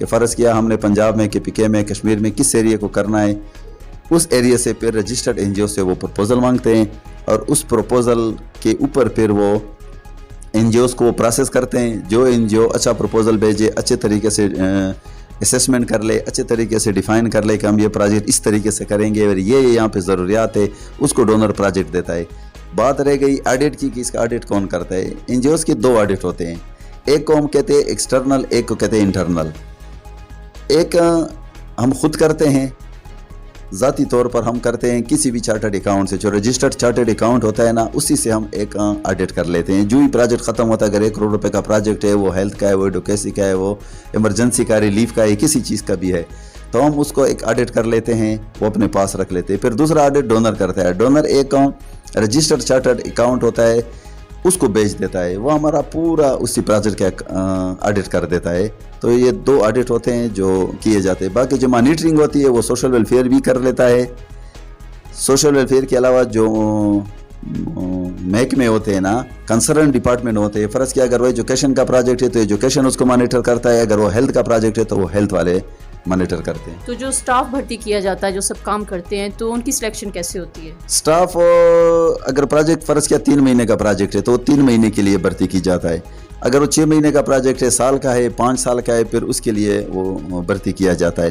کہ فرض کیا ہم نے پنجاب میں KPK میں کشمیر میں کس ایریے کو کرنا ہے، اس ایریے سے پھر رجسٹرڈ NGO سے وہ پروپوزل مانگتے ہیں اور اس پروپوزل کے اوپر پھر وہ NGOs کو وہ پروسیس کرتے ہیں. جو NGO اچھا پروپوزل بھیجے، اچھے طریقے سے اسیسمنٹ کر لے، اچھے طریقے سے ڈیفائن کر لے کہ ہم یہ پروجیکٹ اس طریقے سے کریں گے اور یہ یہاں پہ ضروریات ہے، اس کو ڈونر پروجیکٹ دیتا ہے. بات رہ گئی آڈٹ کی کہ اس کا آڈٹ کون کرتا ہے. NGOs کے 2 آڈٹ ہوتے ہیں، ایک کو ہم کہتے ہیں ایکسٹرنل، ایک کو کہتے ہیں انٹرنل. ایک ہم خود کرتے ہیں، ذاتی طور پر ہم کرتے ہیں کسی بھی چارٹرڈ اکاؤنٹ سے، جو رجسٹرڈ چارٹرڈ اکاؤنٹ ہوتا ہے نا، اسی سے ہم ایک آڈٹ کر لیتے ہیں. جو ہی پروجیکٹ ختم ہوتا ہے، اگر 1 کروڑ روپے کا پروجیکٹ ہے، وہ ہیلتھ کا ہے، وہ ایڈوکیسی کا ہے، وہ ایمرجنسی کا، ریلیف کا ہے، کسی چیز کا بھی ہے، تو ہم اس کو ایک آڈٹ کر لیتے ہیں، وہ اپنے پاس رکھ لیتے ہیں. پھر دوسرا آڈٹ ڈونر کرتا ہے. ڈونر ایک رجسٹرڈ چارٹرڈ اکاؤنٹ ہوتا ہے، اس کو بیچ دیتا ہے، وہ ہمارا پورا اسی پروجیکٹ کا آڈٹ کر دیتا ہے. تو یہ 2 آڈٹ ہوتے ہیں جو کیے جاتے ہیں. باقی جو مانیٹرنگ ہوتی ہے وہ سوشل ویلفیئر بھی کر لیتا ہے. سوشل ویلفیئر کے علاوہ جو محکمے ہوتے ہیں نا، کنسرن ڈپارٹمنٹ ہوتے ہیں، فرض کیا اگر وہ ایجوکیشن کا پروجیکٹ ہے تو ایجوکیشن اس کو مانیٹر کرتا ہے، اگر وہ ہیلتھ کا پروجیکٹ ہے تو وہ ہیلتھ والے مانیٹر کرتے ہیں. تو جو سٹاف بھرتی کیا جاتا ہے، جو سب کام کرتے ہیں، تو ان کی سلیکشن کیسے ہوتی ہے؟ سٹاف اگر پروجیکٹ فرض کیا 3 مہینے کا پروجیکٹ ہے تو 3 مہینے کے لیے بھرتی کی جاتا ہے. اگر وہ 6 مہینے کا پروجیکٹ ہے، سال کا ہے، 5 سال کا ہے، پھر اس کے لیے وہ بھرتی کیا جاتا ہے.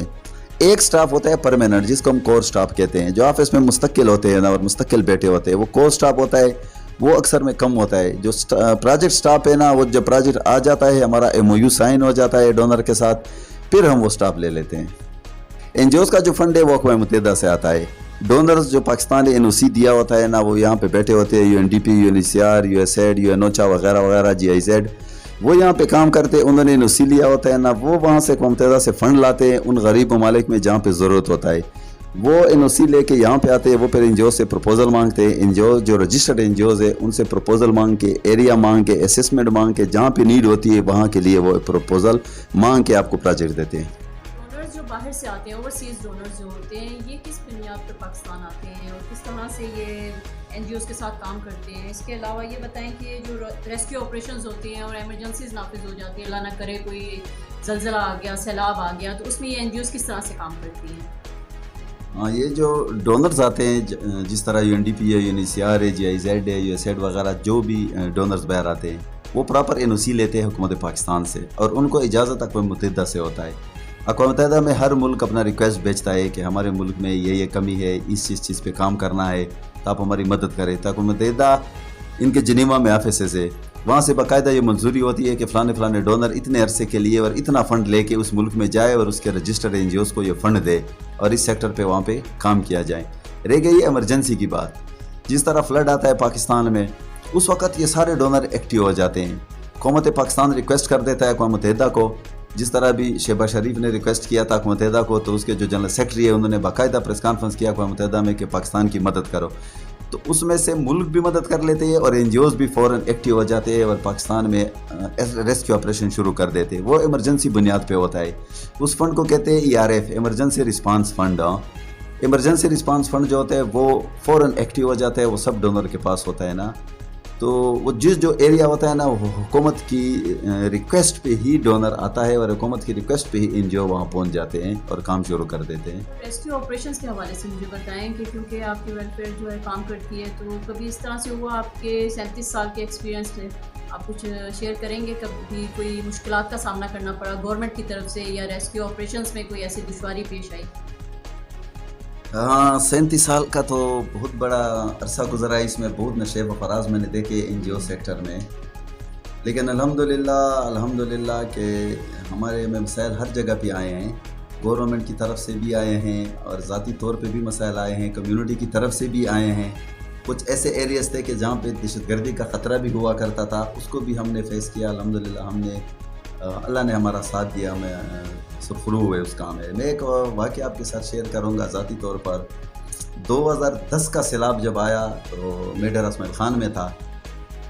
ایک سٹاف ہوتا ہے پرماننٹ، جس کو ہم کور سٹاف کہتے ہیں، جو آفس میں مستقل ہوتے ہیں اور مستقل بیٹھے ہوتے ہیں. وہ کور سٹاف ہوتا ہے، وہ اکثر میں کم ہوتا ہے. جو پروجیکٹ سٹاف ہے نا، وہ جب پروجیکٹ آ جاتا ہے، ہمارا MOU سائن ہو جاتا ہے ڈونر کے ساتھ، پھر ہم وہ سٹاف لے لیتے ہیں. NGOs کا جو فنڈ ہے وہ اقوام متحدہ سے آتا ہے. ڈونرز جو پاکستان نے NOC دیا ہوتا ہے نا، وہ یہاں پہ بیٹھے ہوتے ہیں، UNDP، UNHCR، USAID، UNOCHA وغیرہ وغیرہ، GIZ، وہ یہاں پہ کام کرتے ہیں. انہوں نے NOC لیا ہوتا ہے نا، وہ وہاں سے اقوام متحدہ سے فنڈ لاتے ہیں ان غریب ممالک میں جہاں پہ ضرورت ہوتا ہے. وہ NOC لے کے یہاں پہ آتے ہیں، وہ پھر NGOs سے پروپوزل مانگتے ہیں. NGOs جو رجسٹرڈ NGOs ہے ان سے پروپوزل مانگ کے، ایریا مانگ کے، اسیسمنٹ مانگ کے، جہاں پہ نیڈ ہوتی ہے وہاں کے لیے وہ پروپوزل مانگ کے آپ کو پروجیکٹ دیتے ہیں. ڈونرز جو باہر سے آتے ہیں، اوورسیز ڈونرز جو ہوتے ہیں، یہ کس بنیاد پر پاکستان آتے ہیں اور کس طرح سے یہ NGOs کے ساتھ کام کرتے ہیں؟ اس کے علاوہ یہ بتائیں کہ جو ریسکیو آپریشنز ہوتے ہیں اور ایمرجنسیز نافذ ہو جاتی ہیں، اللہ نہ کرے کوئی زلزلہ آ گیا، سیلاب آ گیا، تو اس میں یہ NGOs کس طرح سے کام کرتی ہیں؟ ہاں، یہ جو ڈونرز آتے ہیں، جس طرح UNDP ہے، UNHCR ہے، GIZ ہے، USAID وغیرہ، جو بھی ڈونرز باہر آتے ہیں، وہ پراپر NOC لیتے ہیں حکومت پاکستان سے، اور ان کو اجازت اقوام متحدہ سے ہوتا ہے. اقوام متحدہ میں ہر ملک اپنا ریکویسٹ بھیجتا ہے کہ ہمارے ملک میں یہ کمی ہے، اس چیز پہ کام کرنا ہے، تو آپ ہماری مدد کریں. تو اقوام متحدہ ان کے جنیوا میں آفیسز ہے، وہاں سے باقاعدہ یہ منظوری ہوتی ہے کہ فلانے ڈونر اتنے عرصے کے لیے اور اتنا فنڈ لے کے اس ملک میں جائے اور اس کے رجسٹرڈ NGOs کو یہ فنڈ دے اور اس سیکٹر پہ وہاں پہ کام کیا جائے. رہ گئی ایمرجنسی کی بات، جس طرح فلڈ آتا ہے پاکستان میں، اس وقت یہ سارے ڈونر ایکٹیو ہو جاتے ہیں. حکومت پاکستان ریکویسٹ کر دیتا ہے اقوام متحدہ کو، جس طرح بھی شہباز شریف نے ریکویسٹ کیا تھا اقوام متحدہ کو، تو اس کے جو جنرل سیکرٹری ہے انہوں نے باقاعدہ پریس کانفرنس کیا اقوام متحدہ میں کہ پاکستان کی مدد کرو. تو اس میں سے ملک بھی مدد کر لیتے ہیں اور NGOs بھی فوراً ایکٹیو ہو جاتے ہیں اور پاکستان میں ریسکیو آپریشن شروع کر دیتے ہیں. وہ ایمرجنسی بنیاد پہ ہوتا ہے. اس فنڈ کو کہتے ہیں ERF، emergency response fund. Emergency response fund جو ہوتا ہے وہ فوراً ایکٹیو ہو جاتا ہے، وہ سب ڈونر کے پاس ہوتا ہے نا. تو وہ جو ایریا ہوتا ہے نا، وہ حکومت کی ریکویسٹ پہ ہی ڈونر آتا ہے اور حکومت کی ریکویسٹ پہ ہی NGO وہاں پہنچ جاتے ہیں اور کام شروع کر دیتے ہیں. ریسکیو آپریشنز کے حوالے سے مجھے بتائیں کہ کیونکہ آپ کی ویلفیئر جو ہے کام کرتی ہے، تو کبھی اس طرح سے ہوا، آپ کے 37 سال کے ایکسپیرینس سے آپ کچھ شیئر کریں گے، کبھی کوئی مشکلات کا سامنا کرنا پڑا گورنمنٹ کی طرف سے یا ریسکیو آپریشنز میں کوئی ایسی دشواری پیش آئی؟ ہاں، 37 سال کا تو بہت بڑا عرصہ گزرا ہے. اس میں بہت نشے و فراز میں نے دیکھے NGO سیکٹر میں، لیکن الحمدللہ کہ ہمارے میں مسائل ہر جگہ پہ آئے ہیں. گورنمنٹ کی طرف سے بھی آئے ہیں اور ذاتی طور پہ بھی مسائل آئے ہیں، کمیونٹی کی طرف سے بھی آئے ہیں. کچھ ایسے ایریاز تھے کہ جہاں پہ دہشت گردی کا خطرہ بھی ہوا کرتا تھا، اس کو بھی ہم نے فیس کیا. الحمدللہ ہم نے، اللہ نے ہمارا ساتھ دیا، ہمیں سرخرو ہوئے اس کام میں. میں ایک واقعہ آپ کے ساتھ شیئر کروں گا ذاتی طور پر. 2010 کا سیلاب جب آیا تو میں ڈیرہ اسماعیل خان میں تھا،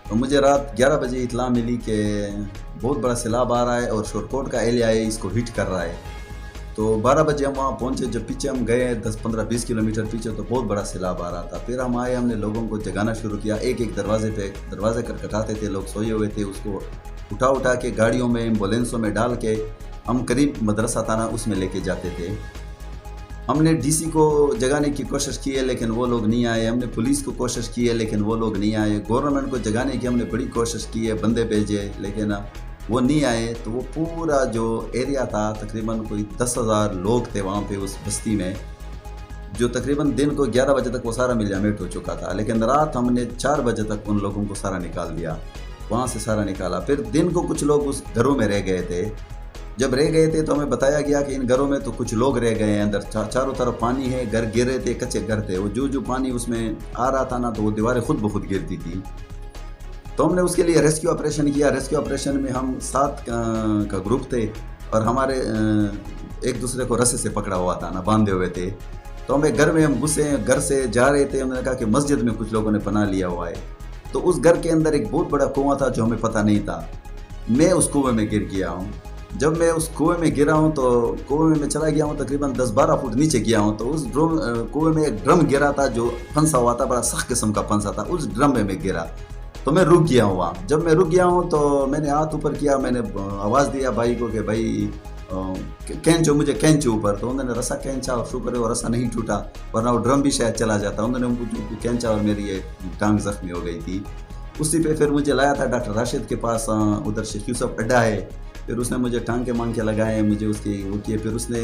تو مجھے رات 11 بجے اطلاع ملی کہ بہت بڑا سیلاب آ رہا ہے اور شورکوٹ کا ایریا ہے، اس کو ہٹ کر رہا ہے. تو 12 بجے ہم وہاں پہنچے. جب پیچھے ہم گئے 10-15-20 کلومیٹر پیچھے، تو بہت بڑا سیلاب آ رہا تھا. پھر ہم آئے، ہم نے لوگوں کو جگانا شروع کیا. ایک دروازے کٹکھٹاتے تھے، لوگ سوئے ہوئے تھے. اس کو اٹھا کے گاڑیوں میں، ایمبولینسوں میں ڈال کے ہم قریب مدرسہ تھا نا اس میں لے کے جاتے تھے. ہم نے ڈی سی کو جگانے کی کوشش کی ہے لیکن وہ لوگ نہیں آئے. ہم نے پولیس کو کوشش کی ہے لیکن وہ لوگ نہیں آئے. گورنمنٹ کو جگانے کی ہم نے بڑی کوشش کی ہے, بندے بھیجے لیکن وہ نہیں آئے. تو وہ پورا جو ایریا تھا تقریباً کوئی 10,000 لوگ تھے وہاں پہ اس بستی میں, جو تقریباً دن کو 11 بجے تک وہ سارا ملیامیٹ ہو چکا تھا. لیکن رات ہم نے 4 بجے تک ان لوگوں کو سارا نکال دیا, وہاں سے سارا نکالا. پھر دن کو کچھ لوگ اس گھروں میں رہ گئے تھے. جب رہ گئے تھے تو ہمیں بتایا گیا کہ ان گھروں میں تو کچھ لوگ رہ گئے ہیں اندر, چاروں طرف پانی ہے, گھر گر رہے تھے, کچے گھر تھے. وہ جو پانی اس میں آ رہا تھا نا تو وہ دیواریں خود بخود گرتی تھی. تو ہم نے اس کے لیے ریسکیو آپریشن کیا. ریسکیو آپریشن میں ہم 7 کا گروپ تھے اور ہمارے ایک دوسرے کو رسے سے پکڑا ہوا تھا نا, باندھے ہوئے تھے. تو ہمیں گھر میں ہم گھسے, گھر سے جا رہے تھے. انہوں نے کہا کہ مسجد میں کچھ لوگوں نے پناہ لیا ہوا ہے. تو اس گھر کے اندر ایک بہت بڑا کنواں تھا جو ہمیں پتہ نہیں تھا. میں اس کنویں میں گر گیا ہوں. جب میں اس کنویں میں گرا ہوں تو کنویں میں چلا گیا ہوں, تقریباً 10-12 فٹ نیچے گیا ہوں. تو اس کنویں میں ایک ڈرم گرا تھا جو پھنسا ہوا تھا, بڑا سخت قسم کا پھنسا تھا. اس ڈرم میں گرا تو میں رک گیا ہوں وہاں. جب میں رک گیا ہوں تو میں نے ہاتھ اوپر کیا, میں نے آواز دیا بھائی کو کہ بھائی کھینچو, مجھے کھینچو اوپر. تو انہوں نے رسا کھینچا اور شکر ہے وہ رسا نہیں ٹوٹا, ورنہ وہ ڈرم بھی شاید چلا جاتا. انہوں نے مجھے کھینچا اور میری یہ ٹانگ زخمی ہو گئی تھی. اسی پہ پھر مجھے لایا تھا ڈاکٹر راشد کے پاس, ادھر شیخ یوسف اڈا ہے. پھر اس نے مجھے ٹانکے مانگ کے لگائے, مجھے اس کی وہ کیے. پھر اس نے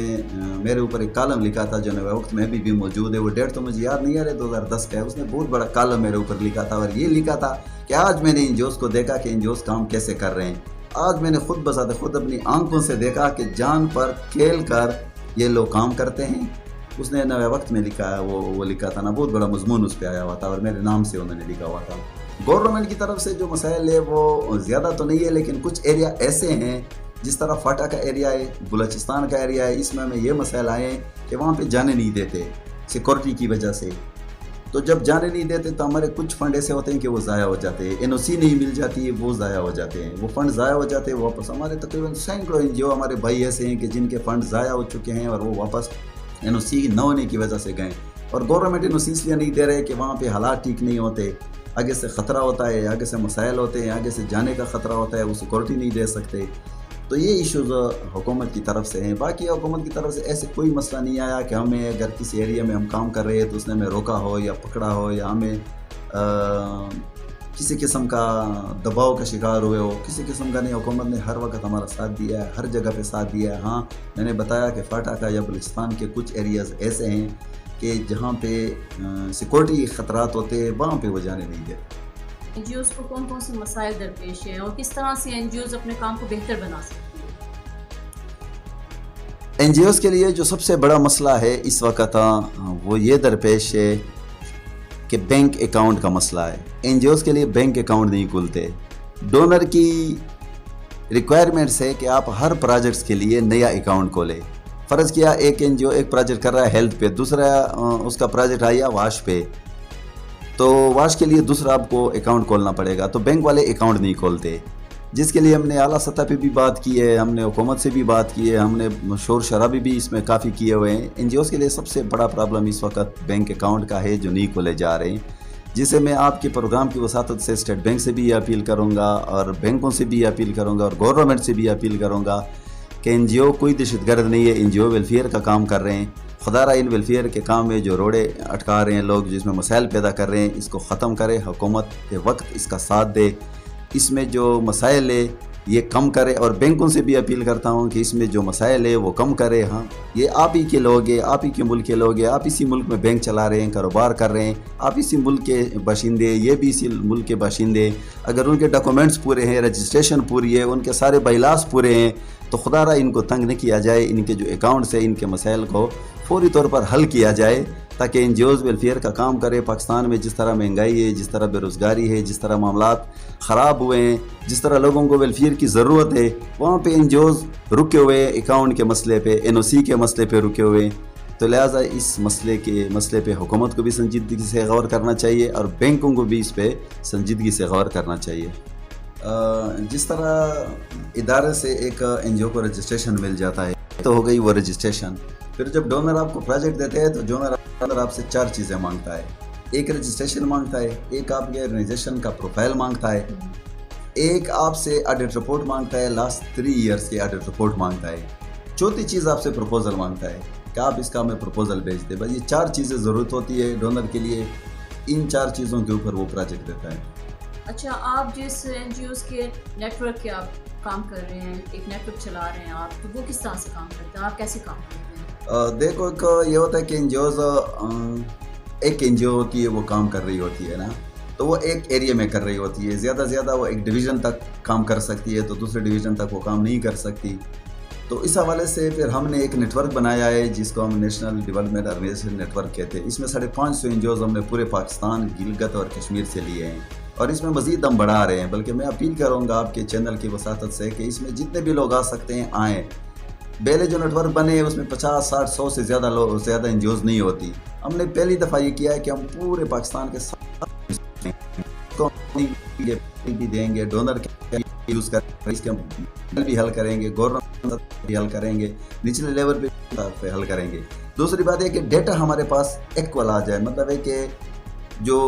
میرے اوپر ایک کالم لکھا تھا جو وقت میں بھی موجود ہے. وہ ڈیٹ تو مجھے یاد نہیں آ رہا, 2010 کا ہے. اس نے بہت بڑا کالم میرے اوپر لکھا تھا اور یہ لکھا تھا کہ آج میں نے انجوز کو دیکھا کہ انجوز کام کیسے کر رہے ہیں. آج میں نے خود بذات خود اپنی آنکھوں سے دیکھا کہ جان پر کھیل کر یہ لوگ کام کرتے ہیں. اس نے نوے وقت میں لکھا ہے, وہ لکھا تھا نا, بہت بڑا مضمون اس پہ آیا ہوا تھا اور میرے نام سے انہوں نے لکھا ہوا تھا. گورنمنٹ کی طرف سے جو مسائل ہے وہ زیادہ تو نہیں ہے, لیکن کچھ ایریا ایسے ہیں جس طرح فاٹا کا ایریا ہے, بلوچستان کا ایریا ہے, اس میں ہمیں یہ مسائل آئے ہیں کہ وہاں پہ جانے نہیں دیتے سیکورٹی کی وجہ سے. تو جب جانے نہیں دیتے تو ہمارے کچھ فنڈ ایسے ہوتے ہیں کہ وہ ضائع ہو جاتے ہیں, NOC نہیں مل جاتی ہے, وہ ضائع ہو جاتے ہیں, وہ فنڈ ضائع ہو جاتے ہیں واپس. ہمارے تقریباً سینکڑوں NGO ہمارے بھائی ایسے ہیں کہ جن کے فنڈ ضائع ہو چکے ہیں اور وہ واپس NOC نہ ہونے کی وجہ سے گئے. اور گورنمنٹ NOC اس لیے نہیں دے رہے کہ وہاں پہ حالات ٹھیک نہیں ہوتے, آگے سے خطرہ ہوتا ہے, آگے سے مسائل ہوتے ہیں, آگے سے جانے کا خطرہ ہوتا ہے, وہ سیکورٹی نہیں دے سکتے. تو یہ ایشوز حکومت کی طرف سے ہیں. باقی حکومت کی طرف سے ایسے کوئی مسئلہ نہیں آیا کہ ہمیں اگر کسی ایریا میں ہم کام کر رہے ہیں تو اس نے ہمیں روکا ہو یا پکڑا ہو یا ہمیں کسی قسم کا دباؤ کا شکار ہوئے ہو, کسی قسم کا نہیں. حکومت نے ہر وقت ہمارا ساتھ دیا ہے, ہر جگہ پہ ساتھ دیا ہے. ہاں میں نے بتایا کہ فاٹا کا یا بلوچستان کے کچھ ایریاز ایسے ہیں کہ جہاں پہ سیکورٹی خطرات ہوتے ہیں, وہاں پہ وہ جانے نہیں دیتے. NGOs کو کون کون سے مسائل درپیش ہیں اور کس طرح سے NGOs اپنے کام کو بہتر بنا سکتی ہیں؟ NGOs کے لیے جو سب سے بڑا مسئلہ ہے اس وقت وہ یہ درپیش ہے کہ بینک اکاؤنٹ کا مسئلہ ہے. NGOs کے لیے بینک اکاؤنٹ نہیں کھلتے. ڈونر کی ریکوائرمنٹس ہے کہ آپ ہر پروجیکٹس کے لیے نیا اکاؤنٹ کھولیں. فرض کیا ایک NGO ایک پروجیکٹ کر رہا ہے ہیلتھ پہ, دوسرا اس کا پروجیکٹ آیا واش پہ, تو واش کے لیے دوسرا آپ کو اکاؤنٹ کھولنا پڑے گا. تو بینک والے اکاؤنٹ نہیں کھولتے, جس کے لیے ہم نے اعلیٰ سطح پہ بھی بات کی ہے, ہم نے حکومت سے بھی بات کی ہے, ہم نے شور شرابی بھی اس میں کافی کیے ہوئے ہیں. NGOs کے لیے سب سے بڑا پرابلم اس وقت بینک اکاؤنٹ کا ہے جو نہیں کھولے جا رہے ہیں, جسے میں آپ کے پروگرام کی وساطت سے اسٹیٹ بینک سے بھی اپیل کروں گا اور بینکوں سے بھی اپیل کروں گا اور گورنمنٹ سے بھی اپیل کروں گا کہ NGO کوئی دہشت گرد نہیں ہے. NGO ویلفیئر کا کام کر رہے ہیں. خدا را ان ویلفیئر کے کام میں جو روڑے اٹکا رہے ہیں لوگ, جس میں مسائل پیدا کر رہے ہیں, اس کو ختم کرے. حکومت کے وقت اس کا ساتھ دے, اس میں جو مسائل ہے یہ کم کرے. اور بینکوں سے بھی اپیل کرتا ہوں کہ اس میں جو مسائل ہے وہ کم کرے. ہاں یہ آپ ہی کے لوگ ہیں, آپ ہی کے ملک کے لوگ ہیں, آپ اسی ملک میں بینک چلا رہے ہیں, کاروبار کر رہے ہیں, آپ اسی ملک کے باشندے, یہ بھی اسی ملک کے باشندے. اگر ان کے ڈاکومنٹس پورے ہیں, رجسٹریشن پوری ہے, ان کے سارے بائیلاس پورے ہیں, تو خدا را ان کو تنگ نہ کیا جائے. ان کے جو اکاؤنٹس ہیں ان کے مسائل کو فوری طور پر حل کیا جائے تاکہ NGOs ویلفیئر کا کام کرے. پاکستان میں جس طرح مہنگائی ہے, جس طرح بے روزگاری ہے, جس طرح معاملات خراب ہوئے ہیں, جس طرح لوگوں کو ویلفیئر کی ضرورت ہے, وہاں پہ NGOs رکے ہوئے اکاؤنٹ کے مسئلے پہ, NOC کے مسئلے پہ رکے ہوئے. تو لہٰذا اس مسئلے پہ حکومت کو بھی سنجیدگی سے غور کرنا چاہیے اور بینکوں کو بھی اس پہ سنجیدگی سے غور کرنا چاہیے. جس طرح ادارے سے ایک NGO کو رجسٹریشن مل جاتا ہے تو ہو گئی وہ رجسٹریشن. پھر جب ڈونر آپ کو پروجیکٹ دیتے ہیں تو ڈونر آپ سے 4 چیزیں مانگتا ہے. ایک رجسٹریشن مانگتا ہے, ایک آپ کے آرگنائزیشن کا پروفائل مانگتا ہے, ایک آپ سے آڈٹ رپورٹ مانگتا ہے، لاسٹ 3 ایئرس کے آڈٹ رپورٹ مانگتا ہے. چوتھی چیز آپ سے پروپوزل مانگتا ہے کہ آپ اس کا ہمیں پروپوزل بھیج دیں. بس یہ 4 چیزیں ضرورت ہوتی ہے ڈونر کے لیے. ان 4 چیزوں کے اوپر وہ پروجیکٹ دیتا ہے. اچھا، آپ جس این جی اوز کے نیٹ ورک کے آپ کام کر رہے ہیں، ایک نیٹ ورک چلا رہے ہیں آپ، تو وہ کس طرح سے کام کرتے ہیں؟ آپ کیسے کام کرتے ہیں؟ دیکھو ایک یہ ہوتا ہے کہ این جی اوز، ایک این جی او ہوتی ہے وہ کام کر رہی ہوتی ہے نا، تو وہ ایک ایریا میں کر رہی ہوتی ہے. زیادہ سے زیادہ وہ ایک ڈویژن تک کام کر سکتی ہے، تو دوسرے ڈویژن تک وہ کام نہیں کر سکتی. تو اس حوالے سے پھر ہم نے ایک نیٹ ورک بنایا ہے جس کو ہم national development organisation network کہتے ہیں. اس میں 550 این جی اوز ہم نے پورے پاکستان، گلگت اور کشمیر سے لیے ہیں، اور اس میں مزید ہم بڑھا رہے ہیں. بلکہ میں اپیل کروں گا آپ کے چینل کی وساطت سے کہ اس میں جتنے بھی لوگ آ سکتے ہیں آئیں. پہلے جو نیٹ ورک بنے اس میں 50، 60، 100 سے زیادہ این جی اوز نہیں ہوتی. ہم نے پہلی دفعہ یہ کیا ہے کہ ہم پورے پاکستان کے بھی دیں گے، ڈونر یوز کر اس کے بھی حل کریں گے، گورنمنٹ بھی حل کریں گے، نچلے لیول پہ حل کریں گے. دوسری بات ہے کہ ڈیٹا ہمارے پاس ایکول آ جائے، مطلب ہے کہ جو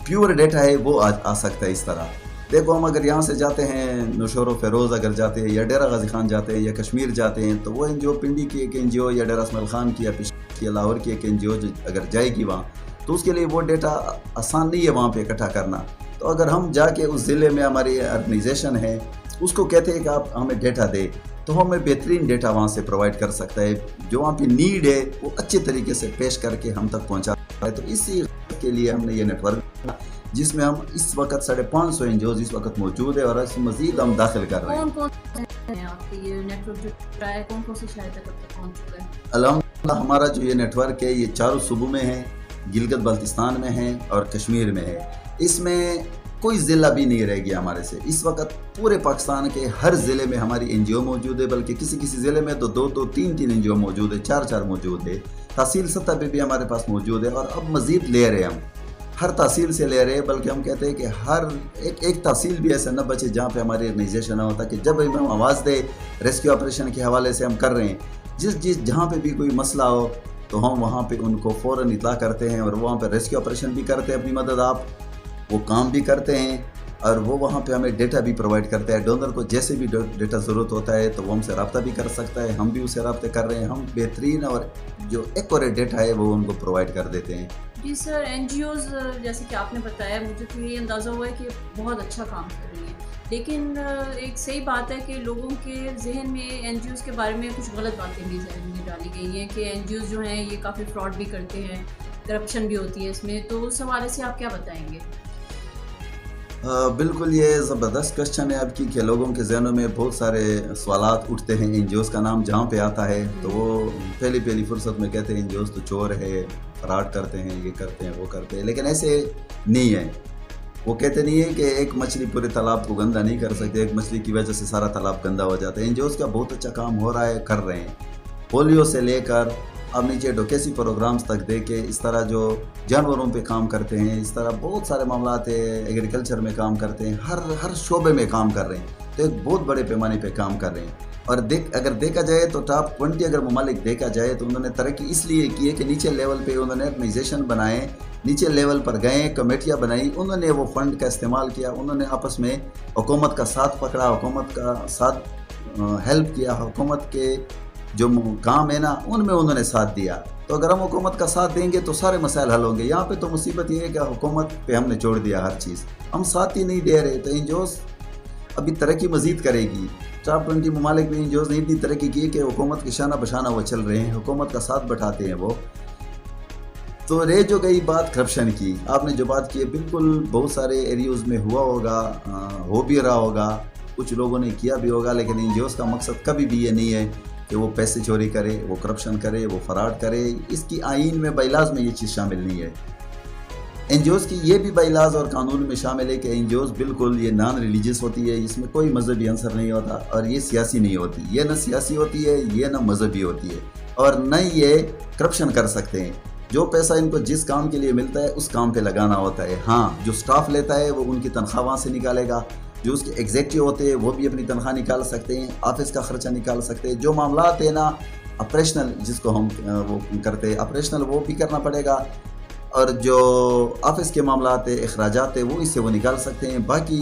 پیور ڈیٹا ہے وہ آ سکتا ہے. اس طرح دیکھو، ہم اگر یہاں سے جاتے ہیں نوشہر و فیروز اگر جاتے ہیں، یا ڈیرہ غازی خان جاتے ہیں، یا کشمیر جاتے ہیں، تو وہ این جی او پنڈی کی ایک این جی او، یا ڈیرہ اسماعیل خان کی، یا پشاور کی، لاہور کی ایک این جی او اگر جائے گی وہاں، تو اس کے لیے وہ ڈیٹا آسان نہیں ہے وہاں پہ اکٹھا کرنا. تو اگر ہم جا کے اس ضلع میں ہماری آرگنائزیشن ہے اس کو کہتے ہیں کہ آپ ہمیں ڈیٹا دے، تو ہمیں بہترین ڈیٹا وہاں سے پرووائڈ کر سکتا ہے. جو وہاں پہ نیڈ ہے وہ اچھے طریقے سے پیش کر کے ہم تک پہنچا ہے. تو اسی کے لیے ہم نے یہ نیٹ ورک جس میں ہم اس وقت 550 این جی اوز اس وقت موجود ہے، اور اس میں مزید ہم داخل کر رہے ہیں. کون آپ کے یہ نیٹ ورک جو ہے کون سی شہر تک پہنچ چکا ہے؟ الحمدللہ ہمارا جو یہ نیٹ ورک ہے یہ 4 صوبوں میں ہے، گلگت بلتستان میں ہے اور کشمیر میں ہے. اس میں کوئی ضلع بھی نہیں رہ گیا ہمارے سے. اس وقت پورے پاکستان کے ہر ضلع میں ہماری این جی او موجود ہے، بلکہ کسی ضلع میں تو 2 3 این جی او موجود ہے، 4 موجود ہے. تحصیل سطح پہ بھی ہمارے پاس موجود ہے، اور اب مزید لے رہے ہیں ہم، ہر تحصیل سے لے رہے ہیں. بلکہ ہم کہتے ہیں کہ ہر ایک تحصیل بھی ایسا نہ بچے جہاں پہ ہماری آرگنائزیشن نہ ہوتا، کہ جب ہم آواز دے ریسکیو آپریشن کے حوالے سے ہم کر رہے ہیں. جہاں پہ بھی کوئی مسئلہ ہو تو ہم وہاں پہ ان کو فوراً اطلاع کرتے ہیں، اور وہاں پہ ریسکیو آپریشن بھی کرتے ہیں اپنی مدد آپ، وہ کام بھی کرتے ہیں، اور وہ وہاں پہ ہمیں ڈیٹا بھی پرووائڈ کرتا ہے. ڈونر کو جیسے بھی ڈیٹا ضرورت ہوتا ہے تو وہ ہم سے رابطہ بھی کر سکتا ہے، ہم بھی اس سے رابطے کر رہے ہیں. ہم بہترین اور جو ایکوریٹ ڈیٹا ہے وہ ان کو پرووائڈ کر دیتے ہیں. جی سر، این جی اوز جیسے کہ آپ نے بتایا، مجھے تو یہ اندازہ ہوا ہے کہ بہت اچھا کام کر رہی ہیں، لیکن ایک صحیح بات ہے کہ لوگوں کے ذہن میں این جی اوز کے بارے میں کچھ غلط باتیں بھی ذہن میں ڈالی گئی ہیں کہ این جی اوز جو ہیں یہ کافی فراڈ بھی کرتے ہیں، کرپشن بھی ہوتی ہے اس میں. تو اس حوالے سے آپ کیا بتائیں گے؟ بالکل، یہ زبردست کوشچن ہے آپ کی کہ لوگوں کے ذہنوں میں بہت سارے سوالات اٹھتے ہیں. این جی اوز کا نام جہاں پہ آتا ہے تو وہ پہلی فرصت میں کہتے ہیں این جی اوز تو چور ہے، فراڈ کرتے ہیں، یہ کرتے ہیں، وہ کرتے ہیں. لیکن ایسے نہیں ہے. وہ کہتے نہیں ہیں کہ ایک مچھلی پورے تالاب کو گندا نہیں کر سکتے، ایک مچھلی کی وجہ سے سارا تالاب گندا ہو جاتا ہے. این جی اوز کا بہت اچھا کام ہو رہا ہے، کر رہے ہیں. پولیو سے لے کر اب نیچے ڈوکیسی پروگرامز تک دے کے، اس طرح جو جانوروں پہ کام کرتے ہیں، اس طرح بہت سارے معاملات ایگریکلچر میں کام کرتے ہیں، ہر شعبے میں کام کر رہے ہیں. تو ایک بہت بڑے پیمانے پہ کام کر رہے ہیں. اور اگر دیکھا جائے تو ٹاپ 20 اگر ممالک دیکھا جائے تو انہوں نے ترقی اس لیے کی ہے کہ نیچے لیول پہ انہوں نے آرگنائزیشن بنائے، نیچے لیول پر گئے، کمیٹیاں بنائی، انہوں نے وہ فنڈ کا استعمال کیا، انہوں نے آپس میں حکومت کا ساتھ پکڑا، حکومت کا ساتھ ہیلپ کیا، حکومت کے جو کام ہے نا ان میں انہوں نے ساتھ دیا. تو اگر ہم حکومت کا ساتھ دیں گے تو سارے مسائل حل ہوں گے. یہاں پہ تو مصیبت یہ ہے کہ حکومت پہ ہم نے چھوڑ دیا ہر چیز، ہم ساتھ ہی نہیں دے رہے. تو این جی اوز ابھی ترقی مزید کرے گی. ٹاپ 20 ممالک میں این جی اوز نے اتنی ترقی کی کہ حکومت کے شانہ بشانہ وہ چل رہے ہیں، حکومت کا ساتھ بٹھاتے ہیں وہ. تو رہ جو گئی بات کرپشن کی، آپ نے جو بات کی ہے بالکل بہت سارے ایریوز میں ہوا ہوگا، ہو بھی رہا ہوگا، کچھ لوگوں نے کیا بھی ہوگا. لیکن این جی اوز کا مقصد کبھی بھی یہ نہیں ہے کہ وہ پیسے چوری کرے، وہ کرپشن کرے، وہ فراڈ کرے. اس کی آئین میں بائیلاز میں یہ چیز شامل نہیں ہے. این جی اوز کی یہ بھی بائیلاز اور قانون میں شامل ہے کہ این جی اوز بالکل یہ نان ریلیجیس ہوتی ہے، اس میں کوئی مذہبی عنصر نہیں ہوتا، اور یہ سیاسی نہیں ہوتی. یہ نہ سیاسی ہوتی ہے، یہ نہ مذہبی ہوتی ہے، اور نہ یہ کرپشن کر سکتے ہیں. جو پیسہ ان کو جس کام کے لیے ملتا ہے اس کام پہ لگانا ہوتا ہے. ہاں، جو سٹاف لیتا ہے وہ ان کی تنخواہ وہاں سے نکالے گا، جو اس کے ایگزیکٹو ہوتے ہیں وہ بھی اپنی تنخواہ نکال سکتے ہیں، آفس کا خرچہ نکال سکتے ہیں. جو معاملات ہیں نا آپریشنل، جس کو ہم وہ کرتے ہیں آپریشنل، وہ بھی کرنا پڑے گا. اور جو آفس کے معاملات ہیں، اخراجات ہیں، وہ اس سے وہ نکال سکتے ہیں. باقی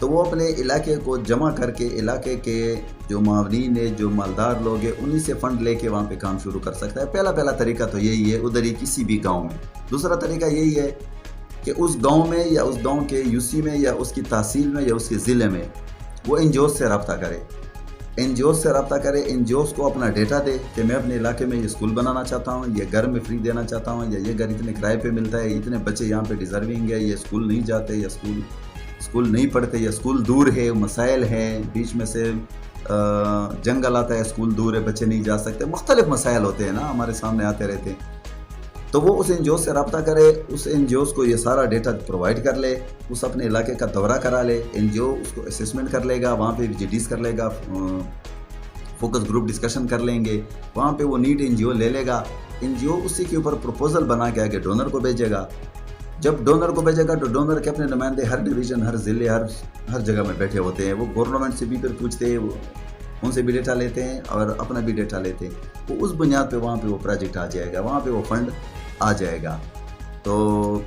تو وہ اپنے علاقے کو جمع کر کے علاقے کے جو معاونین ہے جو مالدار لوگ ہیں انہی سے فنڈ لے کے وہاں پہ کام شروع کر سکتا ہے. پہلا طریقہ تو یہی ہے ادھر ہی کسی بھی گاؤں میں. دوسرا طریقہ یہی ہے کہ اس گاؤں میں یا اس گاؤں کے یو سی میں یا اس کی تحصیل میں یا اس کے ضلع میں وہ این جی اوز سے رابطہ کرے. این جی اوز سے رابطہ کرے, این جی اوز کو اپنا ڈیٹا دے کہ میں اپنے علاقے میں یہ اسکول بنانا چاہتا ہوں, یہ گھر میں فری دینا چاہتا ہوں, یا یہ گھر اتنے کرائے پہ ملتا ہے, اتنے بچے یہاں پہ ڈیزرونگ ہے, یہ اسکول نہیں جاتے, یا اسکول نہیں پڑھتے, یا اسکول دور ہے, مسائل ہیں, بیچ میں سے جنگل آتا ہے, اسکول دور ہے, بچے نہیں جا سکتے, مختلف مسائل ہوتے ہیں نا ہمارے سامنے آتے رہتے ہیں. تو وہ اس این جی او سے رابطہ کرے, اس این جی اوز کو یہ سارا ڈیٹا پرووائڈ کر لے, اس اپنے علاقے کا دورہ کرا لے, این جی او اس کو اسیسمنٹ کر لے گا, وہاں پہ جی ڈیز کر لے گا, فوکس گروپ ڈسکشن کر لیں گے, وہاں پہ وہ نیٹ این جی او لے لے گا. این جی او اسی کے اوپر پروپوزل بنا کے آگے ڈونر کو بھیجے گا. جب ڈونر کو بھیجے گا تو ڈونر کے اپنے نمائندے ہر ڈویژن, ہر ضلع, ہر جگہ میں بیٹھے ہوتے ہیں. وہ گورنمنٹ سے بھی پھر پوچھتے ہیں, وہ ان سے بھی ڈیٹا لیتے ہیں اور اپنا بھی ڈیٹا لیتے ہیں. وہ اس بنیاد پہ وہاں پہ وہ پروجیکٹ آ جائے گا, وہاں پہ وہ فنڈ آ جائے گا. تو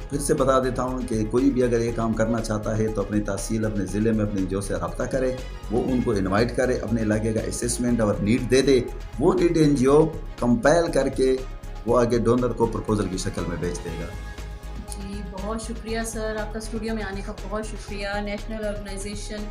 پھر سے بتا دیتا ہوں کہ کوئی بھی اگر یہ کام کرنا چاہتا ہے تو اپنی تحصیل, اپنے ضلع میں اپنے این جی او سے رابطہ کرے, وہ ان کو انوائٹ کرے, اپنے علاقے کا اسیسمنٹ اور نیڈ دے دے. وہ نیڈ این جی او کمپائل کر کے وہ آگے ڈونر کو پروپوزل کی شکل میں بھیج دے گا. جی بہت شکریہ سر, آپ کا اسٹوڈیو میں آنے کا بہت شکریہ. نیشنل آرگنائزیشن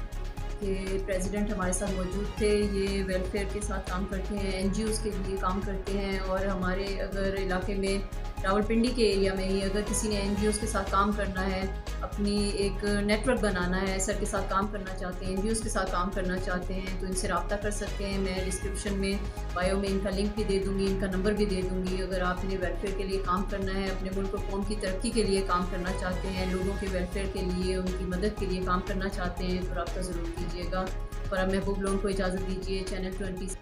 کے پریزیڈنٹ ہمارے ساتھ موجود تھے. یہ ویلفیئر کے ساتھ کام کرتے ہیں, این جی اوز کے لیے کام کرتے ہیں, اور ہمارے اگر علاقے میں راولپنڈی کے ایریا میں ہی اگر کسی نے این جی اوز کے ساتھ کام کرنا ہے, اپنی ایک نیٹ ورک بنانا ہے, سر کے ساتھ کام کرنا چاہتے ہیں, این جی اوز کے ساتھ کام کرنا چاہتے ہیں, تو ان سے رابطہ کر سکتے ہیں. میں ڈسکرپشن میں بایو میں ان کا لنک بھی دے دوں گی, ان کا نمبر بھی دے دوں گی. اگر آپ نے ویلفیئر کے لیے کام کرنا ہے, اپنے ملک و قوم کی ترقی کے لیے کام کرنا چاہتے ہیں, لوگوں کے ویلفیئر کے لیے, ان کی مدد کے لیے کام کرنا چاہتے ہیں, تو رابطہ ضرور کیجیے گا. اور اب محبوب لون کو اجازت دیجیے. چینل 20